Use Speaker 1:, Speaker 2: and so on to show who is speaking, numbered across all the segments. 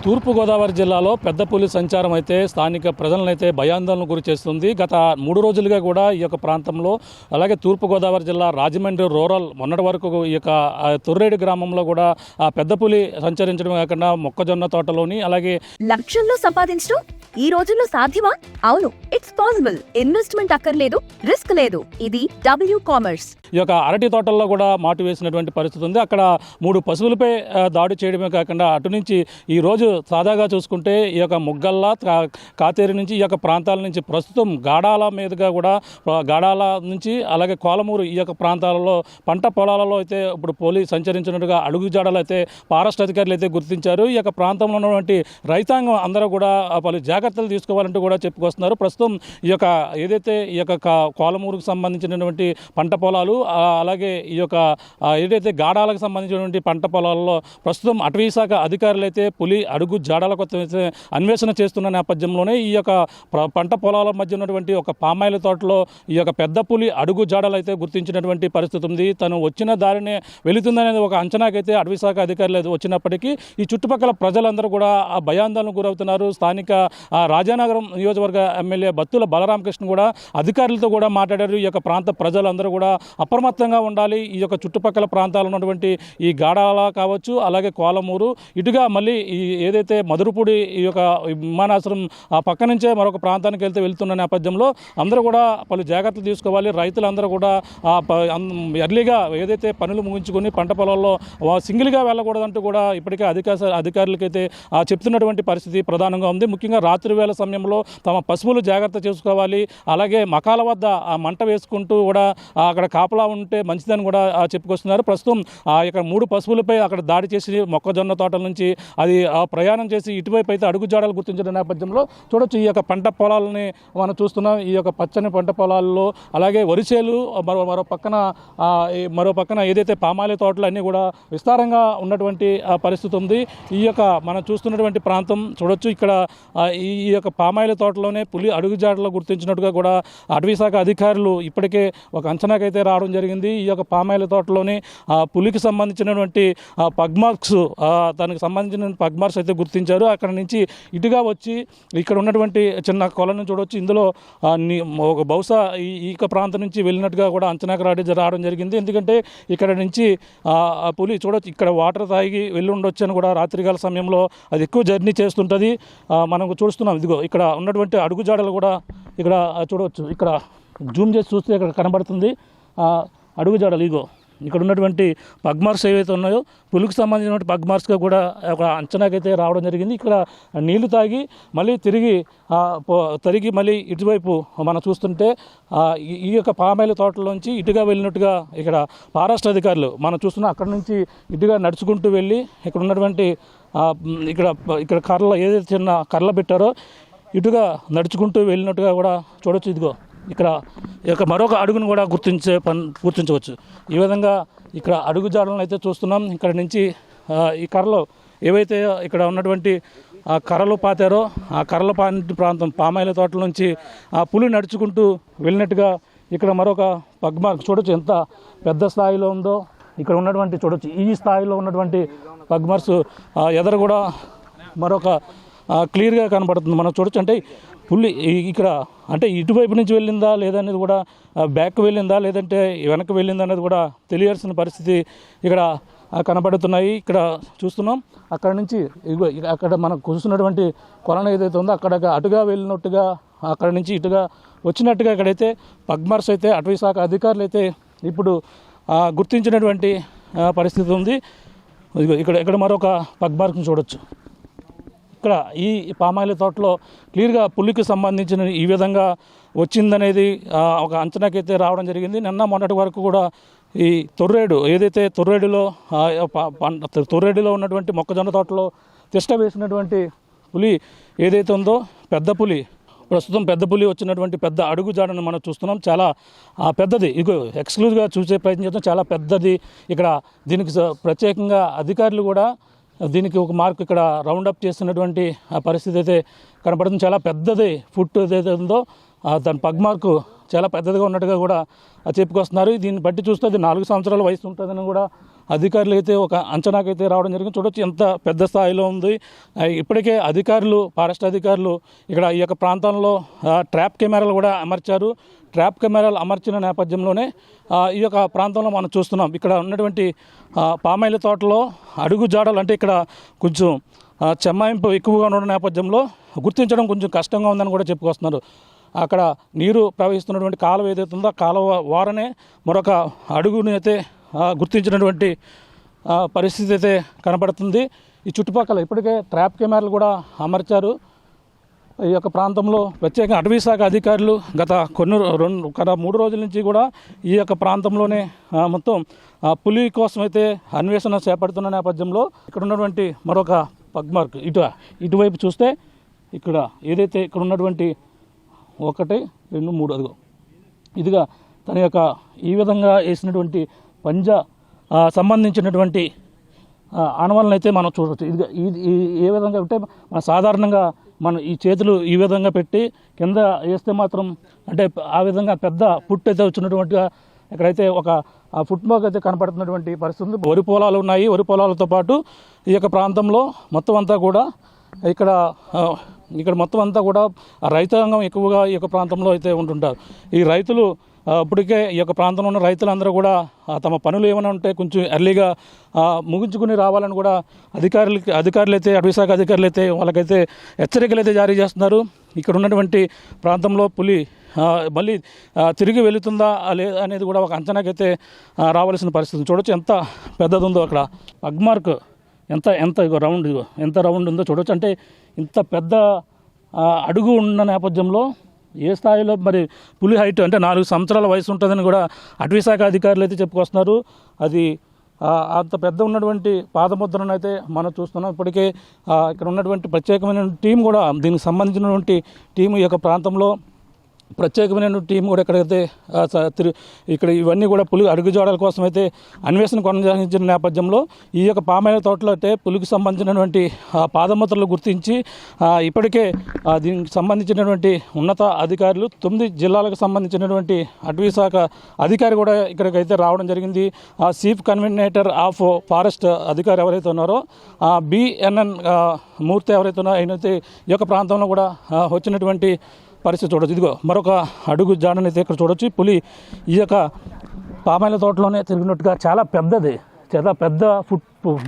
Speaker 1: తూర్పుగోదావరి జిల్లాలో పెద్ద పులి సంచారం అయితే స్థానిక ప్రజలనైతే భయాందోళనకు గురి చేస్తుంది. గత 3 రోజులుగా కూడా ఈ యొక్క ప్రాంతంలో, అలాగే తూర్పుగోదావరి జిల్లా రాజమండ్రి రూరల్ మొన్నటి వరకు ఈ యొక్క తొర్రేడు గ్రామంలో కూడా పెద్ద పులి సంచరించడం కాకుండా మొక్కజొన్న తోటలోని అలాగే
Speaker 2: లక్షల్లో సంపాదించడం ఈ రోజుల్లో సాధ్యమా? అవును, ఇట్స్ పాసిబుల్. ఇన్వెస్ట్మెంట్ అక్కర్లేదు, రిస్క్ లేదు. ఇది డబ్ల్యూ కామర్స్.
Speaker 1: ఈ యొక్క అరటి తోటల్లో కూడా మాటు వేసినటువంటి పరిస్థితి ఉంది. అక్కడ 3 పశువులపై దాడి చేయడమే కాకుండా అటు నుంచి ఈ రోజు సాదాగా చూసుకుంటే ఈ యొక్క ముగ్గల్ల కాతేరి నుంచి ఈ యొక్క ప్రాంతాల నుంచి ప్రస్తుతం గాడాల మీదుగా కూడా గాడాల నుంచి అలాగే కోలమూరు ఈ యొక్క ప్రాంతాలలో పంట పొలాలలో అయితే ఇప్పుడు పోలీసు సంచరించినట్టుగా అడుగుజాడలు అయితే ఫారెస్ట్ అధికారులు అయితే గుర్తించారు. ఈ యొక్క ప్రాంతంలో ఉన్నటువంటి రైతాంగం అందరూ కూడా పలు జాగ్రత్తలు తీసుకోవాలంటూ కూడా చెప్పుకొస్తున్నారు. ప్రస్తుతం ఈ యొక్క ఏదైతే ఈ యొక్క కోలమూరుకు సంబంధించినటువంటి పంట పొలాలు అలాగే ఈ యొక్క ఏదైతే గాడాలకు సంబంధించినటువంటి పంట పొలాల్లో ప్రస్తుతం అటవీ శాఖ అధికారులు అయితే పులి అడుగు జాడాల కొత్త అన్వేషణ చేస్తున్న నేపథ్యంలోనే ఈ యొక్క పంట పొలాల మధ్య ఉన్నటువంటి ఒక పామాయిల తోటలో ఈ యొక్క పెద్ద పులి అడుగు జాడలు అయితే గుర్తించినటువంటి పరిస్థితి ఉంది. తను వచ్చిన దారినే వెళుతుందనేది ఒక అంచనాకైతే అటవీ శాఖ అధికారులు వచ్చినప్పటికీ ఈ చుట్టుపక్కల ప్రజలందరూ కూడా ఆ భయాందోళనకు గురవుతున్నారు. స్థానిక రాజానగరం నియోజకవర్గ ఎమ్మెల్యే బత్తుల బలరామకృష్ణ కూడా అధికారులతో కూడా మాట్లాడారు. ఈ యొక్క ప్రాంత ప్రజలందరూ కూడా అప్రమత్తంగా ఉండాలి. ఈ యొక్క చుట్టుపక్కల ప్రాంతాల్లో ఉన్నటువంటి ఈ గాడాల కావచ్చు, అలాగే కోలమూరు, ఇటుగా మళ్ళీ ఈ ఏదైతే మధురపూడి ఈ యొక్క విమానాశ్రయం ఆ పక్క నుంచే మరొక ప్రాంతానికి వెళ్తున్న నేపథ్యంలో అందరూ కూడా పలు జాగ్రత్తలు తీసుకోవాలి. రైతులందరూ కూడా ఎర్లీగా ఏదైతే పనులు ముగించుకొని పంట పొలాల్లో సింగిల్గా వెళ్ళకూడదంటూ కూడా ఇప్పటికే అధికారులకైతే చెప్తున్నటువంటి పరిస్థితి ప్రధానంగా ఉంది. ముఖ్యంగా రాత్రి వేళ సమయంలో తమ పశువులు జాగ్రత్త చేసుకోవాలి. అలాగే మకాల వద్ద మంట వేసుకుంటూ కూడా అక్కడ కాపలా ఉంటే మంచిదని కూడా చెప్పుకొస్తున్నారు. ప్రస్తుతం ఇక్కడ 3 పశువులపై అక్కడ దాడి చేసి మొక్కజొన్న తోటల నుంచి అది ప్రయాణం చేసి ఇటువైపు అయితే అడుగుజాడలు గుర్తించిన నేపథ్యంలో చూడొచ్చు. ఈ యొక్క పంట పొలాలని మనం చూస్తున్నాం. ఈ యొక్క పచ్చని పంట పొలాల్లో అలాగే వరిసేలు మరో పక్కన ఏదైతే పామాయిల తోటలు అన్నీ కూడా విస్తారంగా ఉన్నటువంటి పరిస్థితి ఉంది. ఈ యొక్క మనం చూస్తున్నటువంటి ప్రాంతం చూడొచ్చు. ఇక్కడ ఈ యొక్క పామాయిల తోటలోనే పులి అడుగుజాడలు గుర్తించినట్టుగా కూడా అటవీ శాఖ అధికారులు ఇప్పటికే ఒక అంచనాకైతే రావడం జరిగింది. ఈ యొక్క పామాయిల తోటలోని పులికి సంబంధించినటువంటి పగ్మార్క్స్ దానికి సంబంధించిన పగ్మార్క్స్ అయితే గుర్తించారు. అక్కడ నుంచి ఇటుగా వచ్చి ఇక్కడ ఉన్నటువంటి చిన్న కొలను చూడవచ్చు. ఇందులో బహుశా ఈ ప్రాంతం నుంచి వెళ్ళినట్టుగా కూడా అంచనాకు రావడం జరిగింది. ఎందుకంటే ఇక్కడ నుంచి పులి చూడవచ్చు, ఇక్కడ వాటర్ తాగి వెళ్ళి ఉండొచ్చు అని కూడా రాత్రికాల సమయంలో అది ఎక్కువ జర్నీ చేస్తుంటుంది. మనం చూస్తున్నాం. ఇదిగో ఇక్కడ ఉన్నటువంటి అడుగుజాడలు కూడా ఇక్కడ చూడవచ్చు. ఇక్కడ జూమ్ చేసి చూస్తే ఇక్కడ కనబడుతుంది అడుగుజాడలు. ఇగో ఇక్కడ ఉన్నటువంటి పగ్మార్క్స్ ఏవైతే ఉన్నాయో పులికి సంబంధించినటువంటి పగ్మార్క్స్గా కూడా ఒక అంచనాకైతే రావడం జరిగింది. ఇక్కడ నీళ్లు తాగి మళ్ళీ తిరిగి మళ్ళీ ఇటువైపు మనం చూస్తుంటే ఈ యొక్క పామాయిల తోటలోంచి ఇటుగా వెళ్ళినట్టుగా ఇక్కడ ఫారెస్ట్ అధికారులు మనం చూస్తున్నాం. అక్కడ నుంచి ఇటుగా నడుచుకుంటూ వెళ్ళి ఇక్కడ ఉన్నటువంటి ఇక్కడ కర్రలు ఏదైతే చిన్న కర్రలు పెట్టారో ఇటుగా నడుచుకుంటూ వెళ్ళినట్టుగా కూడా చూడవచ్చు. ఇదిగో ఇక్కడ మరొక అడుగును కూడా గుర్తించవచ్చు. ఈ విధంగా ఇక్కడ అడుగు జాడలను అయితే చూస్తున్నాం. ఇక్కడ నుంచి ఈ కర్రలు ఏవైతే ఇక్కడ ఉన్నటువంటి కర్రలు పాతారో ఆ కర్రలు పాని ప్రాంతం పామాయిల తోటల నుంచి ఆ పులి నడుచుకుంటూ వెళ్ళినట్టుగా ఇక్కడ మరొక పగ్మార్క్ చూడొచ్చు. ఎంత పెద్ద స్థాయిలో ఉందో ఇక్కడ ఉన్నటువంటి చూడొచ్చు. ఈ స్థాయిలో ఉన్నటువంటి పగ్మార్క్స్ ఎదర కూడా మరొక క్లియర్గా కనబడుతుంది. మనం చూడొచ్చు. అంటే పులి ఇక్కడ అంటే ఇటువైపు నుంచి వెళ్ళిందా లేదనేది కూడా బ్యాక్ వెళ్ళిందా లేదంటే వెనక్కి వెళ్ళిందా అనేది కూడా తెలియాల్సిన పరిస్థితి ఇక్కడ కనబడుతున్నాయి. ఇక్కడ చూస్తున్నాం. అక్కడ నుంచి అక్కడ మనం కూర్చున్నటువంటి కొలను ఏదైతే ఉందో అక్కడ అటుగా వెళ్ళినట్టుగా అక్కడ నుంచి ఇటుగా వచ్చినట్టుగా ఇక్కడైతే పగ్మార్క్స్ అయితే అటవీ శాఖ అధికారులు అయితే ఇప్పుడు గుర్తించినటువంటి పరిస్థితి ఉంది. ఇక్కడ మరొక పగ్మార్క్ని చూడొచ్చు. ఇక్కడ ఈ పామాయిల తోటలో క్లియర్గా పులికి సంబంధించిన ఈ విధంగా వచ్చిందనేది ఒక అంచనాకైతే రావడం జరిగింది. నిన్న మొన్నటి వరకు కూడా ఈ ఏదైతే తొర్రేడులో ఉన్నటువంటి మొక్కజొన్న తోటలో తిష్ట వేసినటువంటి పులి ఏదైతే ఉందో పెద్ద పులి, ప్రస్తుతం పెద్ద పులి వచ్చినటువంటి పెద్ద అడుగు జాడను మనం చూస్తున్నాం. చాలా పెద్దది. ఎక్స్క్లూజివ్గా చూసే ప్రయత్నం చేస్తాం. చాలా పెద్దది. ఇక్కడ దీనికి ప్రత్యేకంగా అధికారులు కూడా దీనికి ఒక మార్క్ ఇక్కడ రౌండప్ చేస్తున్నటువంటి పరిస్థితి అయితే కనపడుతుంది. చాలా పెద్దది ఫుట్ ఏదైతే ఉందో దాని పగ్మార్కు చాలా పెద్దదిగా ఉన్నట్టుగా కూడా చెప్పుకొస్తున్నారు. దీన్ని బట్టి చూస్తే అది 4 సంవత్సరాల వయసు ఉంటుందని కూడా అధికారులు అయితే ఒక అంచనాకైతే రావడం జరిగింది. చూడొచ్చు ఎంత పెద్ద స్థాయిలో ఉంది. ఇప్పటికే అధికారులు, ఫారెస్ట్ అధికారులు ఇక్కడ ఈ యొక్క ప్రాంతంలో ట్రాప్ కెమెరాలు కూడా అమర్చారు. ట్రాప్ కెమెరాలు అమర్చిన నేపథ్యంలోనే ఈ యొక్క ప్రాంతంలో మనం చూస్తున్నాం. ఇక్కడ ఉన్నటువంటి పామాయిల తోటలో అడుగు జాడలు అంటే ఇక్కడ కొంచెం చెమ్మాయింపు ఎక్కువగా ఉన్న నేపథ్యంలో గుర్తించడం కొంచెం కష్టంగా ఉందని కూడా చెప్పుకొస్తున్నారు. అక్కడ నీరు ప్రవహిస్తున్నటువంటి కాలువ ఏదైతే ఉందో ఆ కాలువ వారనే మరొక అడుగుని అయితే గుర్తించినటువంటి పరిస్థితి అయితే కనబడుతుంది. ఈ చుట్టుపక్కల ఇప్పటికే ట్రాప్ కెమెరాలు కూడా అమర్చారు. ఈ యొక్క ప్రాంతంలో ప్రత్యేకంగా అటవీ శాఖ అధికారులు గత 3 రోజుల నుంచి కూడా ఈ యొక్క ప్రాంతంలోనే మొత్తం పులి కోసం అయితే అన్వేషణ చేపడుతున్న నేపథ్యంలో ఇక్కడ ఉన్నటువంటి మరొక పగ్మార్క్ ఇటువైపు చూస్తే ఇక్కడ ఏదైతే ఇక్కడ ఉన్నటువంటి 1, 2, 3 అదిగో ఇదిగా తన యొక్క ఈ విధంగా వేసినటువంటి పంజా సంబంధించినటువంటి ఆనవాళ్ళని అయితే మనం చూడవచ్చు. ఇది ఏ విధంగా అంటే మన సాధారణంగా మనం ఈ చేతులు ఈ విధంగా పెట్టి కింద వేస్తే మాత్రం అంటే ఆ విధంగా పెద్ద పుట్ అయితే వచ్చినటువంటిగా ఇక్కడైతే ఒక ఫుట్ మార్క్ అయితే కనపడుతున్నటువంటి పరిస్థితి. వరి పొలాలు ఉన్నాయి. వరి పొలాలతో పాటు ఈ యొక్క ప్రాంతంలో మొత్తం అంతా కూడా ఇక్కడ మొత్తం అంతా కూడా రైతాంగం ఎక్కువగా ఈ యొక్క ప్రాంతంలో అయితే ఉంటుంటారు. ఈ రైతులు ఇప్పటికే ఈ యొక్క ప్రాంతంలో ఉన్న రైతులందరూ కూడా తమ పనులు ఏమైనా ఉంటే కొంచెం ఎర్లీగా ముగించుకుని రావాలని కూడా అధికారులు అయితే అటవీ శాఖ అధికారులు అయితే వాళ్ళకైతే హెచ్చరికలు అయితే జారీ చేస్తున్నారు. ఇక్కడ ఉన్నటువంటి ప్రాంతంలో పులి మళ్ళీ తిరిగి వెళుతుందా లేదా అనేది కూడా ఒక అంచనాకైతే రావాల్సిన పరిస్థితి. చూడొచ్చు ఎంత పెద్దది ఉందో అక్కడ పగ్మార్క్ ఎంత ఎంత రౌండ్ ఉందో చూడొచ్చు. అంటే ఇంత పెద్ద అడుగు ఉన్న నేపథ్యంలో ఏ స్థాయిలో మరి పులి హైట్ అంటే 4 సంవత్సరాల వయసు ఉంటుందని కూడా అటవీ శాఖ అధికారులు అయితే చెప్పుకొస్తున్నారు. అది అంత పెద్ద ఉన్నటువంటి పాదముద్రను అయితే మనం చూస్తున్నాం. ఇప్పటికే ఇక్కడ ఉన్నటువంటి ప్రత్యేకమైన టీం కూడా దీనికి సంబంధించినటువంటి టీం ఈ యొక్క ప్రాంతంలో ప్రత్యేకమైన టీం కూడా ఎక్కడైతే ఇక్కడ ఇవన్నీ కూడా పులి అడుగుజాడల కోసం అయితే అన్వేషణ కొనసాగించిన నేపథ్యంలో ఈ యొక్క పామాయిల తోటలో అయితే పులికి సంబంధించినటువంటి పాదముద్రలు గుర్తించి ఇప్పటికే దీనికి సంబంధించినటువంటి ఉన్నత అధికారులు 9 జిల్లాలకు సంబంధించినటువంటి అటవీ శాఖ అధికారి కూడా ఇక్కడికైతే రావడం జరిగింది. చీఫ్ కన్వీనర్ ఆఫ్ ఫారెస్ట్ అధికారి ఎవరైతే ఉన్నారో BNN మూర్తి ఎవరైతే ఉన్నారో ఆయనైతే ఈ యొక్క ప్రాంతంలో కూడా వచ్చినటువంటి పరిస్థితి చూడొచ్చు. ఇదిగో మరొక అడుగు జాడనైతే ఇక్కడ చూడొచ్చు. పులి ఈ యొక్క పామాయిల తోటలోనే తిరిగినట్టుగా చాలా పెద్ద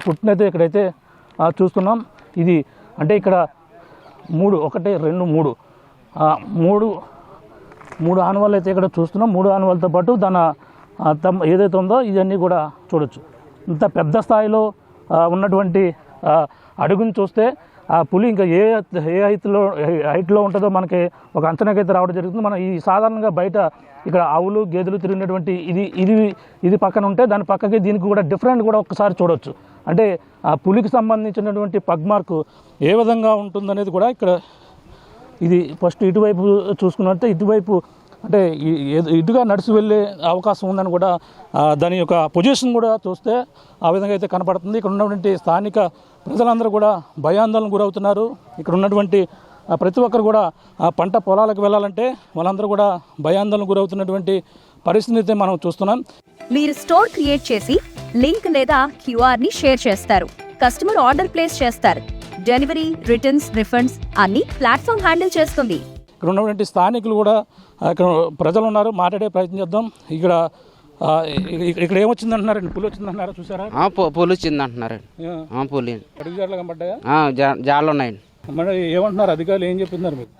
Speaker 1: ఫుట్నైతే ఇక్కడైతే చూస్తున్నాం. ఇది అంటే ఇక్కడ 1, 2, 3 ఆనవాళ్ళు అయితే ఇక్కడ చూస్తున్నాం. 3 ఆనవాళ్ళతో పాటు ఏదైతే ఉందో ఇవన్నీ కూడా చూడొచ్చు. ఇంత పెద్ద స్థాయిలో ఉన్నటువంటి అడుగుని చూస్తే ఆ పులి ఇంకా ఏ హైట్లో ఉంటుందో మనకి ఒక అంచనాకైతే రావడం జరుగుతుంది. మనం ఈ సాధారణంగా బయట ఇక్కడ ఆవులు గేదెలు తిరిగినటువంటి ఇది పక్కన ఉంటే దాని పక్కకి దీనికి కూడా డిఫరెంట్ కూడా ఒక్కసారి చూడవచ్చు. అంటే ఆ పులికి సంబంధించినటువంటి పగ్మార్క్ ఏ విధంగా ఉంటుందనేది కూడా ఇక్కడ ఇది ఫస్ట్ ఇటువైపు చూసుకున్నట్టే ఇటువైపు అంటే ఇటుగా నడిచి వెళ్ళే అవకాశం ఉందని కూడా దాని యొక్క పొజిషన్ కూడా చూస్తే ఆ విధంగా అయితే కనపడుతుంది. ఇక్కడ ఉన్నటువంటి స్థానిక ప్రజలందరూ కూడా భయాందోళనకు గురవుతున్నారు. ఇక్కడ ఉన్నటువంటి ప్రతి ఒక్కరు కూడా పంట పొలాలకు వెళ్ళాలంటే వాళ్ళందరూ కూడా భయాందోళనకు గురవుతున్నటువంటి పరిస్థితి అయితే మనం చూస్తున్నాం.
Speaker 2: మీరు స్టోర్ క్రియేట్ చేసి లింక్ లేదా QR ని షేర్ చేస్తారు. కస్టమర్ ఆర్డర్ ప్లేస్ చేస్తారు. డెలివరీ, రిటర్న్స్, రిఫండ్స్ అన్ని ప్లాట్ఫామ్ హ్యాండిల్ చేస్తుంది.
Speaker 1: ఇక్కడ ఉన్నటువంటి స్థానికులు కూడా ఇక్కడ ప్రజలు ఉన్నారు, మాట్లాడే ప్రయత్నం చేద్దాం. ఇక్కడ ఏమొచ్చిందంటున్నారండి? పులి వచ్చిందంటున్నారా? చూసారా?
Speaker 3: పులి వచ్చింది అంటున్నారండి. పులి
Speaker 1: అడుగు జాడలు కనబడ్డాయా?
Speaker 3: జాడలు ఉన్నాయండి.
Speaker 1: మరి ఏమంటున్నారు అధికారులు? ఏం చెప్తున్నారు మీకు?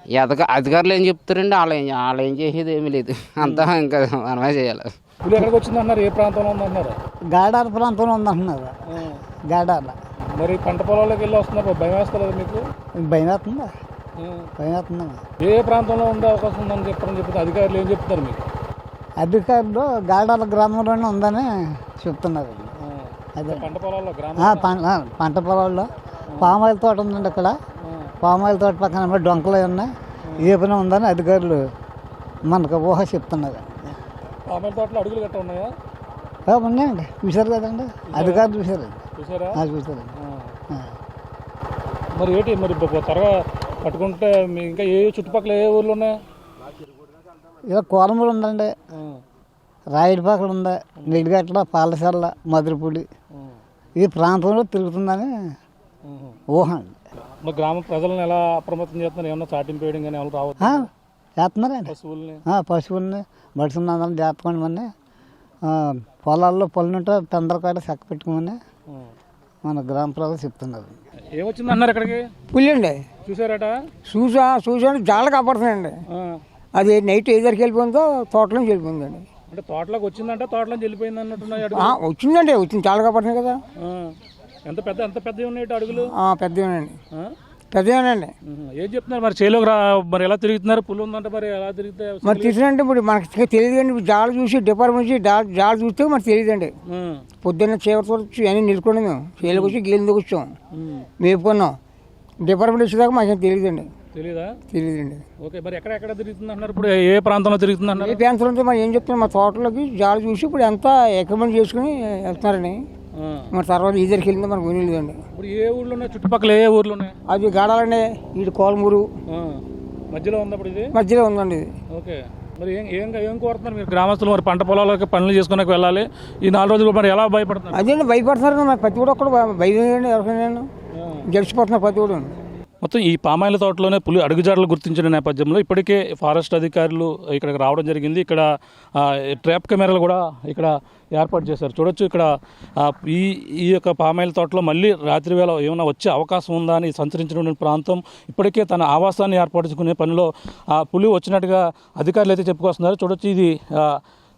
Speaker 3: అధికారులు ఏం చెప్తారండి? వాళ్ళు ఏం చేసేది ఏమీ లేదు. అంతా ఇంకా మనమే చేయాలి.
Speaker 1: పులి ఎక్కడికి వచ్చిందన్నారు? ఏ ప్రాంతంలో ఉందన్నారు?
Speaker 4: గాడాల ప్రాంతంలో ఉందంటున్నారు. గాడాల
Speaker 1: మరి పంట పొలాల్లోకి వెళ్ళి వస్తున్నారు, భయం వేస్తలేదు మీకు?
Speaker 4: భయం వేస్తుందా? భయం వేస్తుందా?
Speaker 1: ఏ ప్రాంతంలో ఉండే అవకాశం ఉందని చెప్పి అధికారులు ఏం చెప్తున్నారు మీకు?
Speaker 4: అధికారులు గాడాల గ్రామంలోనే ఉందని చెప్తున్నారు. అదే పంట పొలాల్లో పామాయిల తోట ఉందండి. ఇక్కడ పామాయిల తోట పక్కన డొంకలు ఉన్నాయి, ఏ పని ఉందని అధికారులు మనకు ఊహ చెప్తున్నారు.
Speaker 1: పామాయిల తోటలో అడుగులు గట్ట ఉన్నాయా?
Speaker 4: ఉన్నాయండి, చూశారు కదండి, అధికారులు చూశారు. చూసారు.
Speaker 1: మరి ఏంటి మరి త్వరగా పట్టుకుంటే ఇంకా ఏ చుట్టుపక్కల ఏ ఊర్లు ఉన్నాయి?
Speaker 4: ఇలా కోరమూలు ఉందండి, రాయుడిపాకలు ఉంది, నిడిగట్ల, పాలసల్ల, మధురపూడి, ఈ ప్రాంతంలో తిరుగుతుందని ఊహ అండి.
Speaker 1: మరి గ్రామ ప్రజలను ఎలా అప్రమత్తం చేస్తున్నారు? ఏమన్నా చాటింపు వేయడం కానీ ఎవరు రావచ్చు?
Speaker 4: చేస్తున్నారండి.
Speaker 1: పశువుల్ని
Speaker 4: పశువుల్ని మనుషులందరం జాగ్రత్తగా మన పొలాల్లో పళ్ళుంటే పెందరకాడ చెక్క పెట్టుకోమని మన గ్రామ ప్రజలు చెప్తున్నారు.
Speaker 1: ఏమొచ్చింది అన్నారు ఇక్కడికి?
Speaker 5: పులి అండి.
Speaker 1: చూసారట?
Speaker 5: చూసాను జాల కాపాడుతున్నాయండి. అది నైట్ ఎదురికి వెళ్ళిపోయిందో తోటలోకి వెళ్ళిపోయిందండి.
Speaker 1: అంటే తోటలోకి వచ్చిందంటే తోటలోకి వెళ్ళిపోయింది అన్నట్టున్నాయి.
Speaker 5: వచ్చిందండి, వచ్చింది చాలా కాపాడుతున్నాయి కదా.
Speaker 1: ఎంత పెద్దవి ఉన్నాయి అడుగులు?
Speaker 5: పెద్దవేనండి, పెద్దవేనండి.
Speaker 1: ఏం చెప్తున్నారు మరి? చేలోకి మరి ఎలా తిరుగుతున్నారు? పులి ఉందంటే మరి ఎలా తిరిగితే
Speaker 5: మరి తీసుకుంటే ఇప్పుడు మనకి తెలియదు అండి. జాల చూసి డిపార్ట్మెంట్ నుంచి జాల చూస్తే మనకు తెలియదండి. పొద్దున్న చీకటి వచ్చి అన్నీ నిలుచుకోండి, మేము చేలోకి వచ్చి గిల్లెందుకు వచ్చాం, మేపుకున్నాం. డిపార్ట్మెంట్ వచ్చేదాకా మాకేం తెలియదండి. తెలియదండి.
Speaker 1: ఓకే, మరి ఎక్కడ తిరుగుతుంది అన్నారు? ఇప్పుడు ఏ ప్రాంతంలో తిరుగుతుంది అన్నారు?
Speaker 5: ఏ ప్రాంతంలో ఉంటే మరి ఏం చెప్తున్నాం, మా తోటలోకి జాల చూసి ఇప్పుడు ఎంత ఎక్విప్మెంట్ చేసుకుని వెళ్తున్నారని. మరి తర్వాత ఇద్దరికి వెళ్ళిందో మనకు వినలేదండి.
Speaker 1: ఇప్పుడు ఏ ఊర్లో ఉన్నాయి? చుట్టుపక్కల ఏ ఊర్లు ఉన్నాయి?
Speaker 5: అది గాడాలండి, ఇటు కోలమూరు
Speaker 1: మధ్యలో ఉంది. అప్పుడు ఇది
Speaker 5: మధ్యలో ఉందండి ఇది.
Speaker 1: ఓకే, మరి ఏం కోరుతున్నారు మీరు గ్రామస్తులు? మరి పంట పొలాలకి పనులు చేసుకునే వెళ్ళాలి ఈ 4 రోజులు, మరి ఎలా భయపడుతున్నారు?
Speaker 5: అదే భయపడుతున్నారు. మరి ప్రతి కూడా ఒక్కడు భయం ఎవరికైనా గడిచిపోతున్నారు ప్రతి కూడా.
Speaker 1: మొత్తం ఈ పామాయిల తోటలోనే పులి అడుగుజాడలు గుర్తించిన నేపథ్యంలో ఇప్పటికే ఫారెస్ట్ అధికారులు ఇక్కడికి రావడం జరిగింది. ఇక్కడ ట్రాప్ కెమెరాలు కూడా ఇక్కడ ఏర్పాటు చేశారు. చూడొచ్చు ఇక్కడ ఈ యొక్క పామాయిల తోటలో మళ్ళీ రాత్రి వేళ ఏమైనా వచ్చే అవకాశం ఉందా అని సంచరించినటువంటి ప్రాంతం ఇప్పటికే తన ఆవాసాన్ని ఏర్పరచుకునే పనిలో పులి వచ్చినట్టుగా అధికారులు అయితే చెప్పుకొస్తున్నారు. చూడొచ్చు ఇది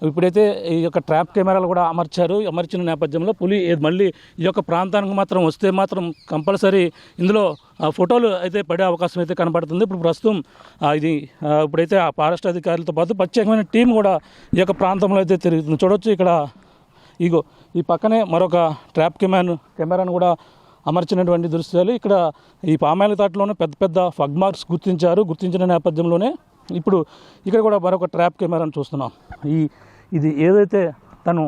Speaker 1: ఇప్పుడైతే ఈ యొక్క ట్రాప్ కెమెరాలు కూడా అమర్చిన నేపథ్యంలో పులి మళ్ళీ ఈ యొక్క ప్రాంతానికి మాత్రం వస్తే మాత్రం కంపల్సరీ ఇందులో ఫోటోలు అయితే పడే అవకాశం అయితే కనబడుతుంది. ఇప్పుడు ప్రస్తుతం ఇప్పుడైతే ఆ ఫారెస్ట్ అధికారులతో పాటు ప్రత్యేకమైన టీం కూడా ఈ యొక్క ప్రాంతంలో అయితే తిరుగుతుంది. చూడొచ్చు ఇక్కడ ఈ పక్కనే మరొక ట్రాప్ కెమెరాను కూడా అమర్చినటువంటి దృశ్యాలు. ఇక్కడ ఈ పామాయిల తోటలోనే పెద్ద ఫగ్ మార్క్స్ గుర్తించిన నేపథ్యంలోనే ఇప్పుడు ఇక్కడ కూడా మరొక ట్రాప్ కెమెరాను చూస్తున్నాం. ఇది ఏదైతే తను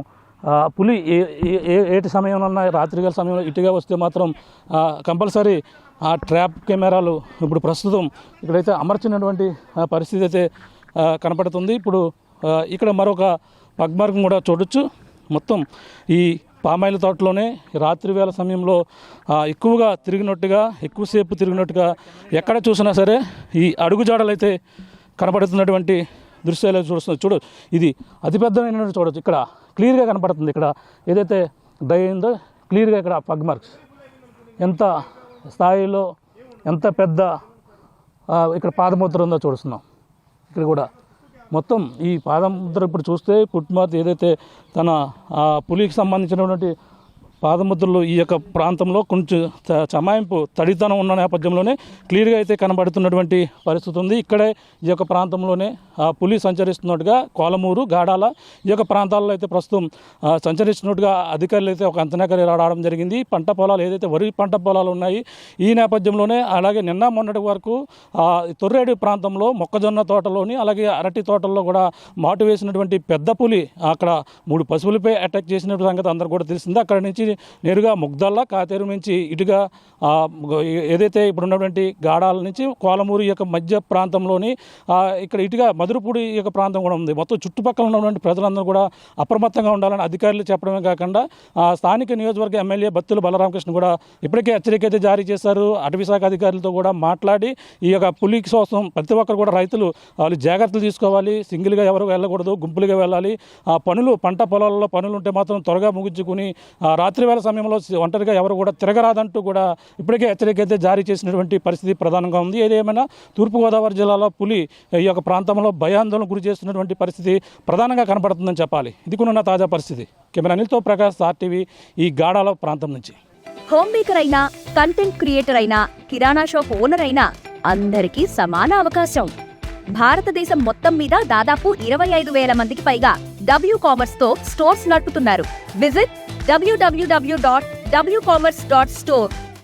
Speaker 1: పులి ఏటి సమయంలో రాత్రిగాల సమయంలో ఇటుగా వస్తే మాత్రం కంపల్సరీ ఆ ట్రాప్ కెమెరాలు ఇప్పుడు ప్రస్తుతం ఇక్కడైతే అమర్చినటువంటి పరిస్థితి అయితే కనపడుతుంది. ఇప్పుడు ఇక్కడ మరొక పగ్ మార్గం కూడా చూడొచ్చు. మొత్తం ఈ పామాయిల తోటలోనే రాత్రి వేళ సమయంలో ఎక్కువసేపు తిరిగినట్టుగా ఎక్కడ చూసినా సరే ఈ అడుగుజాడలు అయితే కనపడుతున్నటువంటి దృశ్యాలు చూడు. ఇది అతిపెద్దమైన చూడవచ్చు. ఇక్కడ క్లియర్గా కనపడుతుంది. ఇక్కడ ఏదైతే డై అయిందో క్లియర్గా ఇక్కడ పగ్ మార్క్స్ ఎంత స్థాయిలో ఎంత పెద్ద ఇక్కడ పాదముద్ర ఉందో చూస్తున్నాం. ఇక్కడ కూడా మొత్తం ఈ పాదముద్ర ఇప్పుడు చూస్తే ఫుట్పాత్ ఏదైతే తన పులికి సంబంధించినటువంటి పాదముద్రలు ఈ యొక్క ప్రాంతంలో కొంచెం చమాయింపు తడితనం ఉన్న నేపథ్యంలోనే క్లియర్గా అయితే కనబడుతున్నటువంటి పరిస్థితి ఉంది. ఇక్కడే ఈ యొక్క ప్రాంతంలోనే పులి సంచరిస్తున్నట్టుగా కోలమూరు గాడాల ఈ యొక్క ప్రాంతాల్లో అయితే ప్రస్తుతం సంచరిస్తున్నట్టుగా అధికారులు అయితే ఒక అంచనాకి రావడం జరిగింది. పంట పొలాలు ఏదైతే వరి పంట పొలాలు ఉన్నాయి ఈ నేపథ్యంలోనే అలాగే నిన్న మొన్నటి వరకు తొర్రేడు ప్రాంతంలో మొక్కజొన్న తోటలోని అలాగే అరటి తోటల్లో కూడా మాటు వేసినటువంటి పెద్ద పులి అక్కడ 3 పశువులపై అటాక్ చేసినటువంటి సంగతి అందరూ కూడా తెలిసింది. అక్కడ నుంచి నేరుగా ముగ్దల్లా కాతేరు నుంచి ఇటుగా ఏదైతే ఇప్పుడు ఉన్నటువంటి గాడాల నుంచి కోలమూరు యొక్క మధ్య ప్రాంతంలోని ఇక్కడ ఇటుగా మధురపూడి యొక్క ప్రాంతం కూడా ఉంది. మొత్తం చుట్టుపక్కల ఉన్నటువంటి ప్రజలందరూ కూడా అప్రమత్తంగా ఉండాలని అధికారులు చెప్పడమే కాకుండా స్థానిక నియోజకవర్గ ఎమ్మెల్యే బత్తుల బలరామకృష్ణ కూడా ఇప్పటికే హెచ్చరిక అయితే జారీ చేశారు. అటవీ శాఖ అధికారులతో కూడా మాట్లాడి ఈ యొక్క పులి కోసం ప్రతి ఒక్కరు కూడా రైతులు వాళ్ళు జాగ్రత్తలు తీసుకోవాలి. సింగిల్గా ఎవరు వెళ్ళకూడదు, గుంపులుగా వెళ్ళాలి. పంట పొలాల్లో పనులు ఉంటే మాత్రం త్వరగా ముగించుకుని రాత్రి వేళ సమయంలో ఒంటరిగా ఎవరు కూడా తిరగరాదంటూ కూడా ఇప్పటికే హెచ్చరిక అయితే జారీ చేసినటువంటి పరిస్థితి ప్రధానంగా ఉంది. ఏదేమైనా తూర్పుగోదావరి జిల్లాలో పులి ఈ యొక్క ప్రాంతంలో భయాందోళన గురి చేస్తున్నటువంటి పరిస్థితి ప్రధానంగా కనపడుతుందని చెప్పాలి. ఇది కూడా తాజా పరిస్థితి. కెమెరా అనిల్తో ప్రకాష్, ఆర్టీవీ, ఈ గాడాల ప్రాంతం నుంచి.
Speaker 2: హోమ్ మేకర్ అయినా, కంటెంట్ క్రియేటర్ అయినా, కిరాణా షాప్ ఓనర్ అయినా అందరికీ సమాన అవకాశం. భారతదేశం మొత్తం మీద దాదాపు 25,000 మందికి పైగా WCommerce తో స్టోర్స్ నడుపుతున్నారు. Visit www.wcommerce.store